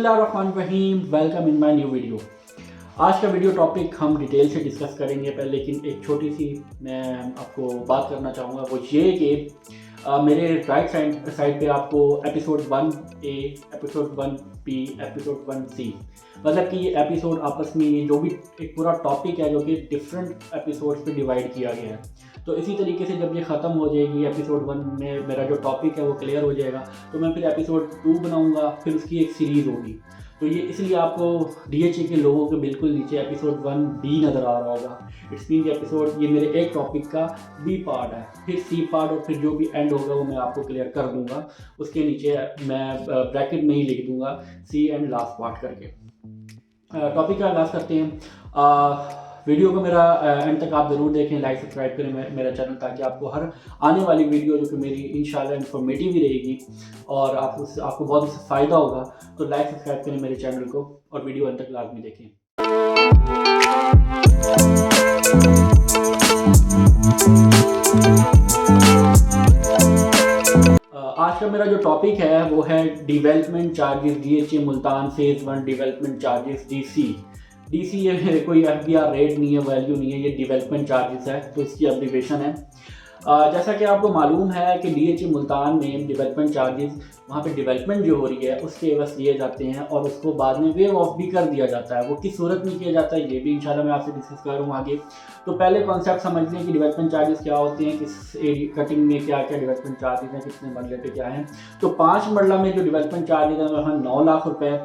बिस्मिल्लाहिर्रहमानिर्रहीम, welcome in my new video. आज का वीडियो टॉपिक हम डिटेल से डिस्कस करेंगे पहले, लेकिन एक छोटी सी मैं आपको बात करना चाहूँगा, वो ये कि मेरे राइट साइड पे आपको episode 1A, episode 1B, episode 1C, मतलब कि ये एपिसोड आपस में ये जो भी एक पूरा टॉपिक है जो कि डिफरेंट एपिसोड्स पे डिवाइड किया गया है। तो इसी तरीके से जब ये ख़त्म हो जाएगी एपिसोड 1 में मेरा जो टॉपिक है वो क्लियर हो जाएगा, तो मैं फिर एपिसोड 2 बनाऊंगा, फिर उसकी एक सीरीज़ होगी। तो ये इसलिए आपको DHA के लोगों के बिल्कुल नीचे एपिसोड 1B नज़र आ रहा होगा। इट्स मीन एपिसोड ये मेरे एक टॉपिक का B पार्ट है, फिर C पार्ट और फिर जो भी एंड होगा वो मैं आपको क्लियर कर दूंगा। उसके नीचे मैं ब्रैकेट में ही लिख दूंगा C एंड लास्ट पार्ट करके। टॉपिक का आगाज़ करते हैं। वीडियो को मेरा एंड तक आप ज़रूर देखें, लाइक सब्सक्राइब करें मेरा चैनल, ताकि आपको हर आने वाली वीडियो जो कि मेरी इंशाल्लाह इंफॉर्मेटिव ही रहेगी और आपको बहुत उससे फ़ायदा होगा। तो लाइक सब्सक्राइब करें मेरे चैनल को और वीडियो अंत तक लाजमी देखें। आज का मेरा जो टॉपिक है वो है development charges DHA Multan phase 1 development charges DC ये कोई FBR रेट नहीं है, वैल्यू नहीं है, ये डेवलपमेंट चार्जेस है, तो इसकी एब्रीवेशन है। जैसा कि आपको मालूम है कि DHA मुल्तान में डेवलपमेंट चार्जेस वहाँ पे डेवलपमेंट जो हो रही है उसके एवज दिए जाते हैं और उसको बाद में वेव ऑफ भी कर दिया जाता है। वो किस सूरत में किया जाता है ये भी इंशाल्लाह मैं आपसे डिस्कस करूँ आगे। तो पहले कॉन्सेप्ट समझ लें कि डेवलपमेंट चार्जेस क्या होते हैं, किस कटिंग में क्या क्या डेवलपमेंट चार्जेस हैं, कितने मरले पे क्या हैं। तो 5 मरला में जो डेवलपमेंट चार्जेस हैं वहाँ 9 लाख रुपये,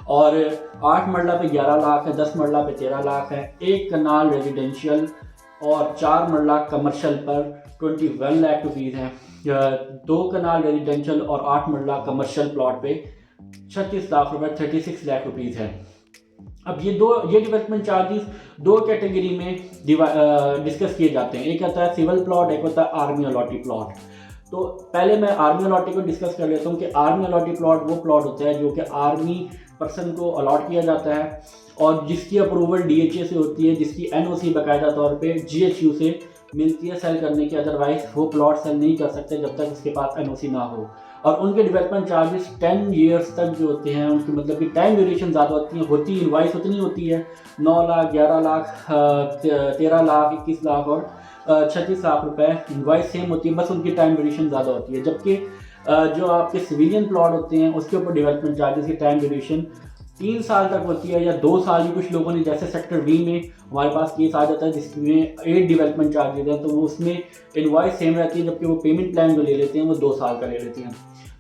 और 8 मरला पे 11 लाख है, 10 मरला पे 13 लाख है, 1 कनाल रेजिडेंशियल और 4 मरला कमर्शियल पर 21 लाख रुपीज़ हैं, 2 कनाल रेजिडेंशियल और 8 मरला कमर्शियल प्लॉट पे 36 लाख रुपए 36 लाख रुपीज़ है। अब ये डेवलपमेंट चार्जेस दो कैटेगरी में डिस्कस किए जाते हैं। एक होता है सिविल प्लॉट, एक होता है आर्मी अलॉटी प्लॉट। तो पहले मैं आर्मी अलॉटी को डिस्कस कर लेता हूँ कि आर्मी अलॉटी प्लॉट वो प्लॉट होता है जो कि आर्मी पर्सन को अलॉट किया जाता है और जिसकी अप्रूवल DHA से होती है, जिसकी NOC बाकायदा तौर पे GHU से मिलती है सेल करने की। अदरवाइज वो प्लॉट सेल नहीं कर सकते जब तक उसके पास NOC ना हो। और उनके डेवलपमेंट चार्जेस 10 ईयर्स तक जो होते हैं उनकी मतलब कि टाइम ड्यूरेशन ज़्यादा होती है, इनवाइस उतनी होती है 9 लाख, 11 लाख, 13 लाख, 21 लाख और 36 लाख रुपए इनवाइस सेम होती है, बस उनकी टाइम ड्यूरेशन ज़्यादा होती है। जबकि जो आपके सिविलियन प्लॉट होते हैं उसके ऊपर डेवलपमेंट चार्जेस की टाइम ड्यूरेशन 3 साल तक होती है या 2 साल की। कुछ लोगों ने जैसे सेक्टर B में हमारे पास केस आ जाता है जिसमें 8 डेवलपमेंट चार्जेस हैं, तो वो उसमें इनवाइस सेम रहती है, जबकि वो पेमेंट प्लान जो ले लेते हैं वो 2 साल का ले लेते हैं।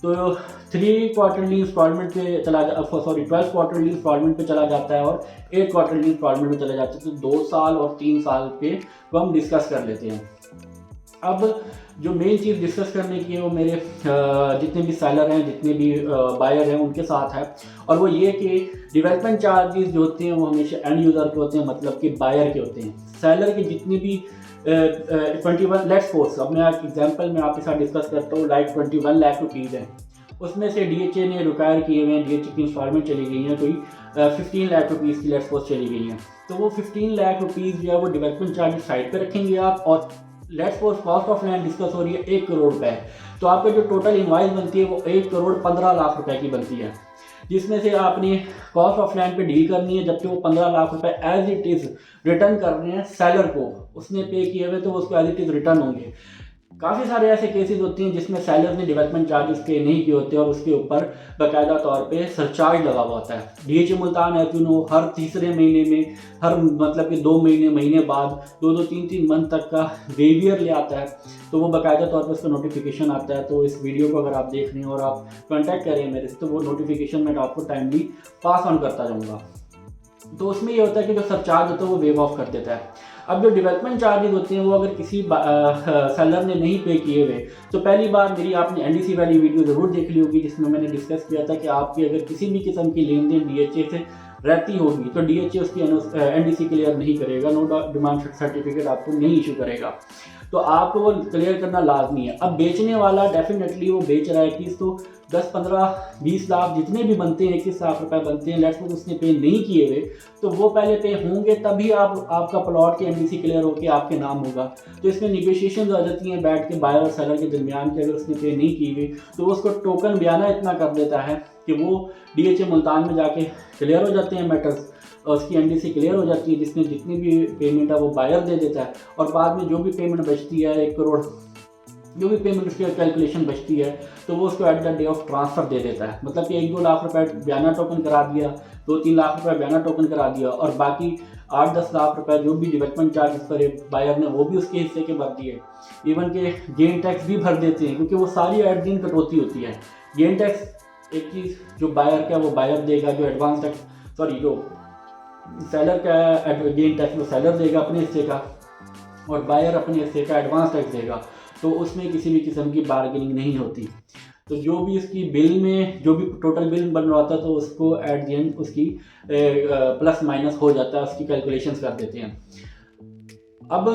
तो 3 क्वार्टरली इंस्टॉलमेंट पे 12 क्वार्टरली इंस्टॉलमेंट पे चला जाता है और 8 क्वार्टरली इंस्टॉलमेंट में चला जाता है। तो 2 साल और 3 साल पे वो हम डिस्कस कर लेते हैं। अब जो मेन चीज़ डिस्कस करने की है वो मेरे जितने भी सेलर हैं, जितने भी बायर हैं उनके साथ है, और वो ये कि डेवलपमेंट चार्जेस जो होते हैं वो हमेशा एंड यूज़र के होते हैं, मतलब कि बायर के होते हैं। सेलर के जितने भी 21 लेट्स सपोज, अब मैं एक एग्जांपल में आपके साथ डिस्कस करता हूँ, लाइक 21 लाख रुपीज़ हैं, उसमें से DHA ने रिक्वायर किए हुए हैं, DHA की इंस्टॉलमेंट चली गई हैं कोई 15 लाख रुपीज़ की लेट्स सपोज चली गई हैं। तो वो 15 लाख रुपीज़ जो है वो डेवलपमेंट चार्जेस साइड पर रखेंगे आप, और let's suppose cost of land discuss हो रही है 1 करोड़ रुपए, तो आपका जो टोटल इनवाइस बनती है वो 1 करोड़ 15 लाख रुपए की बनती है, जिसमें से आपने कॉस्ट ऑफ लैंड पे डील करनी है, जबकि वो 15 लाख रुपए एज इट इज़ रिटर्न करने हैं सेलर को। उसने पे किए हुए तो उसको एज इट इज़ रिटर्न होंगे। काफ़ी सारे ऐसे केसेस होते हैं जिसमें सेलर ने डेवलपमेंट चार्जेस पे नहीं किए होते और उसके ऊपर बाकायदा तौर पे सरचार्ज लगा हुआ होता है। DHA मुल्तान है तो हर तीसरे महीने में, हर मतलब कि 2 महीने बाद 2-3 मंथ तक का वेवियर ले आता है, तो वो बाकायदा तौर पर उसका नोटिफिकेशन आता है। तो इस वीडियो को अगर आप देख रहे हैं और आप कॉन्टैक्ट करें मेरे से, तो वो नोटिफिकेशन मैं आपको टाइमली पास ऑन करता जाऊँगा। तो उसमें ये होता है कि जो सरचार्ज होता है वो वेव ऑफ कर देता है। अब जो डेवलपमेंट चार्जेस होते हैं वो अगर किसी सेलर ने नहीं पे किए हुए, तो पहली बार मेरी आपने NDC वाली वीडियो ज़रूर देख ली होगी जिसमें मैंने डिस्कस किया था कि आपकी अगर किसी भी किस्म की लेन देन DHA से रहती होगी तो DHA उसकी NDC क्लियर नहीं करेगा, नो डिमांड सर्टिफिकेट आपको नहीं इशू करेगा, तो आपको वो क्लियर करना लाजमी है। अब बेचने वाला डेफिनेटली वो बेच रहा है कि इसको 10, 15, 20 लाख जितने भी बनते हैं, 21 लाख रुपए बनते हैं, लेट्स सपोज उसने पे नहीं किए हुए, तो वो पहले पे होंगे तभी आपका प्लॉट की NDC क्लियर होकर आपके नाम होगा। तो इसमें निगोशिएशन आ जाती हैं बैठ के बायर और सेलर के दरमियान के, अगर उसने पे नहीं की हुई तो वो उसको टोकन बयाना इतना कर देता है कि वो DHA मुल्तान में जाके क्लियर हो जाते हैं मैटर्स, और उसकी NDC क्लियर हो जाती है, जिसमें जितनी भी पेमेंट है वो बायर दे देता है, और बाद में जो भी पेमेंट बचती है 1 करोड़ जो भी पेमेंट उसकी कैलकुलेशन बचती है तो वो उसको at the day of transfer दे देता है। मतलब कि 1-2 लाख रुपए बयाना टोकन करा दिया, 2-3 लाख रुपए बयाना टोकन करा दिया, और बाकी 8-10 लाख रुपए जो भी डेवलपमेंट चार्जेस करे बायर ने वो भी उसके हिस्से के भर दिए। इवन के गेन टैक्स भी भर देते हैं, क्योंकि वो सारी एट दिन कटौती होती है। गेन टैक्स एक चीज़ जो बायर का वो बायर देगा, जो एडवांस टैक्स जो सेलर का गेन टैक्स वो सेलर देगा अपने हिस्से का, और बायर अपने हिस्से का एडवांस टैक्स देगा। तो उसमें किसी भी किस्म की बार्गेनिंग नहीं होती। तो जो भी उसकी बिल में जो भी टोटल बिल बन रहा था तो उसको एट द एंड उसकी प्लस माइनस हो जाता है, उसकी कैलकुलेशंस कर देते हैं। अब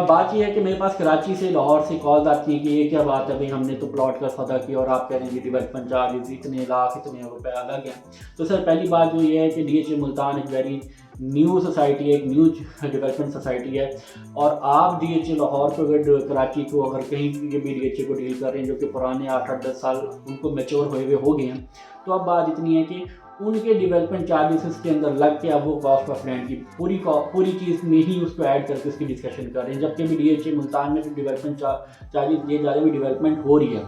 बात यह है कि मेरे पास कराची से लाहौर से कॉल आती है कि ये क्या बात है भाई, हमने तो प्लॉट का सौदा किया और आप कह रहे हैं कि डेवलपमेंट चार्जेस इतने लाख इतने रुपए अलग हैं। तो सर पहली बात जो ये है कि DHA मुल्तान एक वेरी न्यू सोसाइटी है, एक न्यू डेवलपमेंट सोसाइटी है, और आप DHA लाहौर को अगर कराची को अगर कहीं भी DHA को डील कर रहे हैं जो कि पुराने 8-10 साल उनको मैच्योर हुए हुए हो गए हैं, तो अब बात इतनी है कि उनके डेवलपमेंट चार्जेस के अंदर लग के अब वो कॉस्ट ऑफ लैंड की पूरी चीज़ में ही उसको ऐड करके उसकी डिस्कशन कर रहे हैं, जबकि भी DHA मुल्तान में जो डेवलपमेंट चार्जेस दिए जा रहे हैं डेवलपमेंट हो रही है।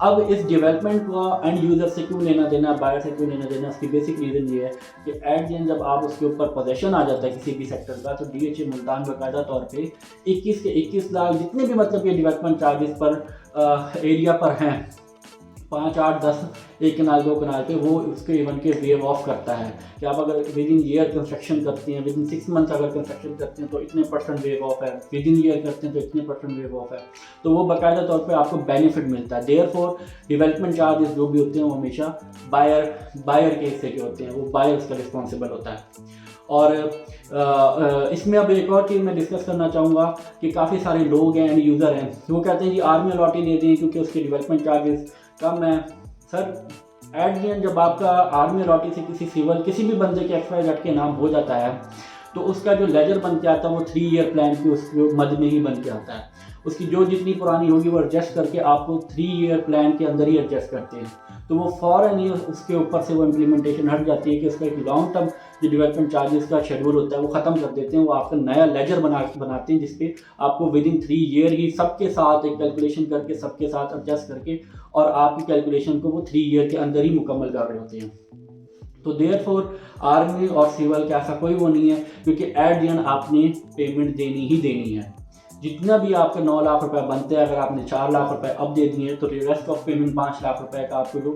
अब इस डेवलपमेंट का एंड यूज़र से क्यों लेना देना, बायर से क्यों लेना देना, उसकी बेसिक रीज़न ये है कि एट द एंड जब आप उसके ऊपर पोजेशन आ जाता है किसी भी सेक्टर का, तो DHA मुल्तान बाकायदा तौर पर 21 के 21 लाख जितने भी मतलब ये डेवलपमेंट चार्जेस पर एरिया पर हैं 5, 8, 10 1 कनाल 2 कनाल पे, वो उसके इवन के वेव ऑफ करता है कि आप अगर विद इन ईयर कंस्ट्रक्शन करते हैं, विद इन 6 मंथ्स अगर कंस्ट्रक्शन करते हैं तो इतने % वेव ऑफ है, विद इन ईयर करते हैं तो इतने % वेव ऑफ है। तो वो बाकायदा तौर पे आपको बेनिफिट मिलता है। देयरफॉर डेवलपमेंट चार्जेस जो भी होते हैं वो हमेशा बायर के हिस्से के होते हैं, वो बायर उसका रिस्पॉन्सिबल होता है। और इसमें अब एक और चीज़ मैं डिस्कस करना चाहूँगा कि काफ़ी सारे लोग हैं एंड यूज़र हैं, वो कहते हैं जी आर्मी अलॉटी दे दें क्योंकि उसके डेवलपमेंट चार्जेस कम है। सर एट द एंड जब आपका आर्मी अलॉटी से किसी भी बंदे के XYZ के नाम हो जाता है तो उसका जो लेजर बन के आता है वो 3 ईयर प्लान की उसके मद में ही बन के आता है। उसकी जो जितनी पुरानी होगी वो एडजस्ट करके आपको 3 ईयर प्लान के अंदर ही एडजस्ट करते हैं, तो वो फ़ौरन ही उसके ऊपर से वो इम्प्लीमेंटेशन हट जाती है कि उसका एक लॉन्ग टर्म जो डेवलपमेंट चार्जेस का शेड्यूल होता है वो ख़त्म कर देते हैं। वो आपका नया लेजर बनाते हैं जिसपे आपको विद इन 3 ईयर ही सबके साथ एक कैलकुलेशन करके सबके साथ एडजस्ट करके और आपकी कैलकुलेशन को वो 3 ईयर के अंदर ही मुकम्मल कर रहे होते हैं। तो देयरफॉर आर्मी और सिविल का ऐसा कोई वो नहीं है, क्योंकि एट द एंड आपने पेमेंट देनी ही देनी है। जितना भी आपके 9 लाख रुपए बनते हैं, अगर आपने 4 लाख रुपए अब दे दिए तो रेस्ट ऑफ पेमेंट 5 लाख रुपए का आपको जो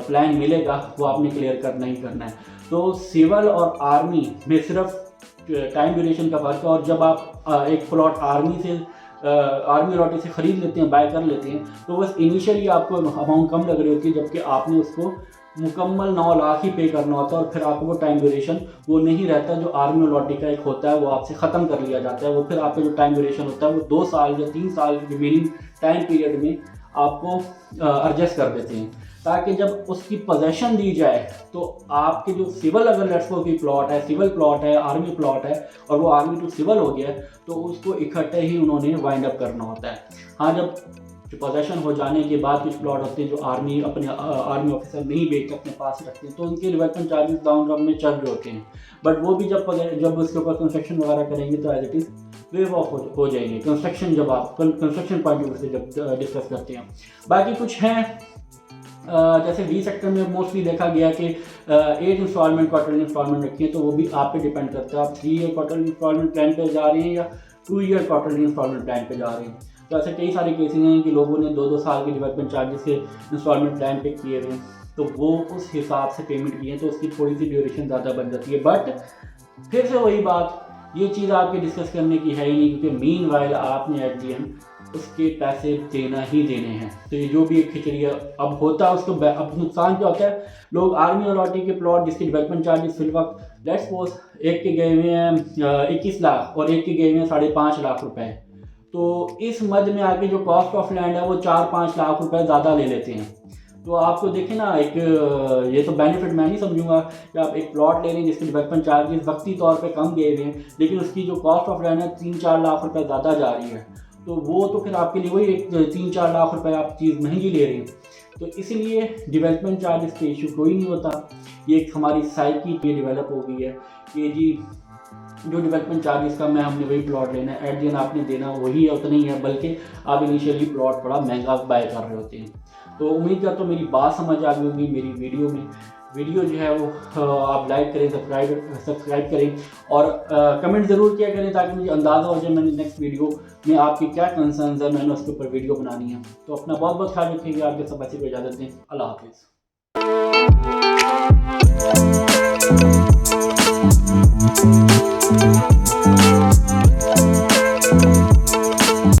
प्लान मिलेगा वो आपने क्लियर करना ही करना है। तो सिविल और आर्मी में सिर्फ टाइम ड्यूरेशन का फर्क है, और जब आप एक प्लॉट आर्मी अलॉटी से ख़रीद लेते हैं, बाय कर लेते हैं, तो बस इनिशियली आपको अमाउंट कम लग रही होती है, जबकि आपने उसको मुकम्मल 9 लाख ही पे करना होता है, और फिर आपको वो टाइम ड्यूरेशन वो नहीं रहता जो आर्मी अलॉटी का एक होता है, वो आपसे ख़त्म कर लिया जाता है। वो फिर आपका जो टाइम ड्यूरेशन होता है वो 2 साल या 3 साल रिमेनिंग टाइम पीरियड में आपको एडजस्ट कर देते हैं, ताकि जब उसकी पोजेशन दी जाए तो आपके जो सिविल अगर लेट्स सपोज की प्लॉट है, सिविल प्लॉट है, आर्मी प्लॉट है, और वो आर्मी टू सिविल हो गया तो उसको इकट्ठे ही उन्होंने वाइंड अप करना होता है। हाँ, जब पोजेशन हो जाने के बाद कुछ प्लॉट होते हैं जो आर्मी अपने आर्मी ऑफिसर नहीं बेचते, अपने पास रखते हैं, तो उनके डेवलपमेंट चार्जेस लॉन्ग रन में चल रहे होते हैं, बट वो भी जब उसके ऊपर कंस्ट्रक्शन वगैरह करेंगे तो as it is waive off हो जाएंगे। कंस्ट्रक्शन जब आप कंस्ट्रक्शन पॉइंट ऑफ व्यू से जब डिस्कस करते हैं। बाकी कुछ हैं जैसे B सेक्टर में मोस्टली देखा गया कि 8 इंस्टॉलमेंट क्वार्टरली इंस्टॉलमेंट रखी है, तो वो भी आप पे डिपेंड करता है, आप 3 ईयर क्वार्टरली इंस्टॉलमेंट प्लान पे जा रहे हैं या 2 ईयर क्वार्टरली इंस्टॉलमेंट प्लान पे जा रहे हैं। तो ऐसे कई सारे केसेस हैं कि लोगों ने 2-2 साल के डेवलपमेंट चार्जेस के इंस्टॉलमेंट प्लान पे किए हुए हैं, तो वो उस हिसाब से पेमेंट की है, तो उसकी थोड़ी सी ड्यूरेशन ज़्यादा बन जाती है। बट फिर से वही बात, ये चीज़ आपके डिस्कस करने की है ही नहीं, क्योंकि मीनवाइल आपने एट द एंड उसके पैसे देना ही देने हैं। तो ये जो भी एक खिचड़ी अब होता है उसको अब नुकसान क्या होता है, लोग आर्मी अलॉटी के प्लॉट जिसके डेवलपमेंट चार्जेस फिल वक्त लेट्स सपोज एक के गए हुए हैं 21 लाख और एक के गए हुए हैं 5.5 लाख रुपए, तो इस मद में आके जो कॉस्ट ऑफ लैंड है वो 4-5 लाख रुपए ज़्यादा ले लेते हैं। तो आपको देखें ना, एक ये तो बेनिफिट मैं नहीं समझूंगा कि आप एक प्लॉट ले रहे हैं जिसके डेवलपमेंट चार्जेस वक्ती तौर पे कम गए हुए हैं, लेकिन उसकी जो कॉस्ट ऑफ लैंड है 3-4 लाख रुपए ज़्यादा जा रही है, तो वो तो फिर आपके लिए वही 3-4 लाख रुपए आप चीज़ महंगी ले रही हैं। तो इसलिए डेवलपमेंट चार्जेस का इशू कोई नहीं होता। ये एक हमारी साइकी ये डेवलप हो गई है कि जी जो डेवलपमेंट चार्जेस का मैं हमने वही प्लॉट लेना है, एट दी एंड आपने देना वही है, उतना ही है, बल्कि आप इनिशियली प्लॉट बड़ा महंगा बाय कर रहे होते हैं। तो उम्मीद करता हूँ मेरी बात समझ आ गई होगी मेरी वीडियो में। वीडियो जो है वो आप लाइक करें, सब्सक्राइब करें और कमेंट ज़रूर किया करें ताकि मुझे अंदाज़ा हो जाए मैंने नेक्स्ट वीडियो में आपकी क्या कंसर्न्स है, मैंने उसके ऊपर वीडियो बनानी है। तो अपना बहुत बहुत ख्याल रखिएगा। आपके सब बच्चे को इजाज़त दें। अल्लाह हाफिज़।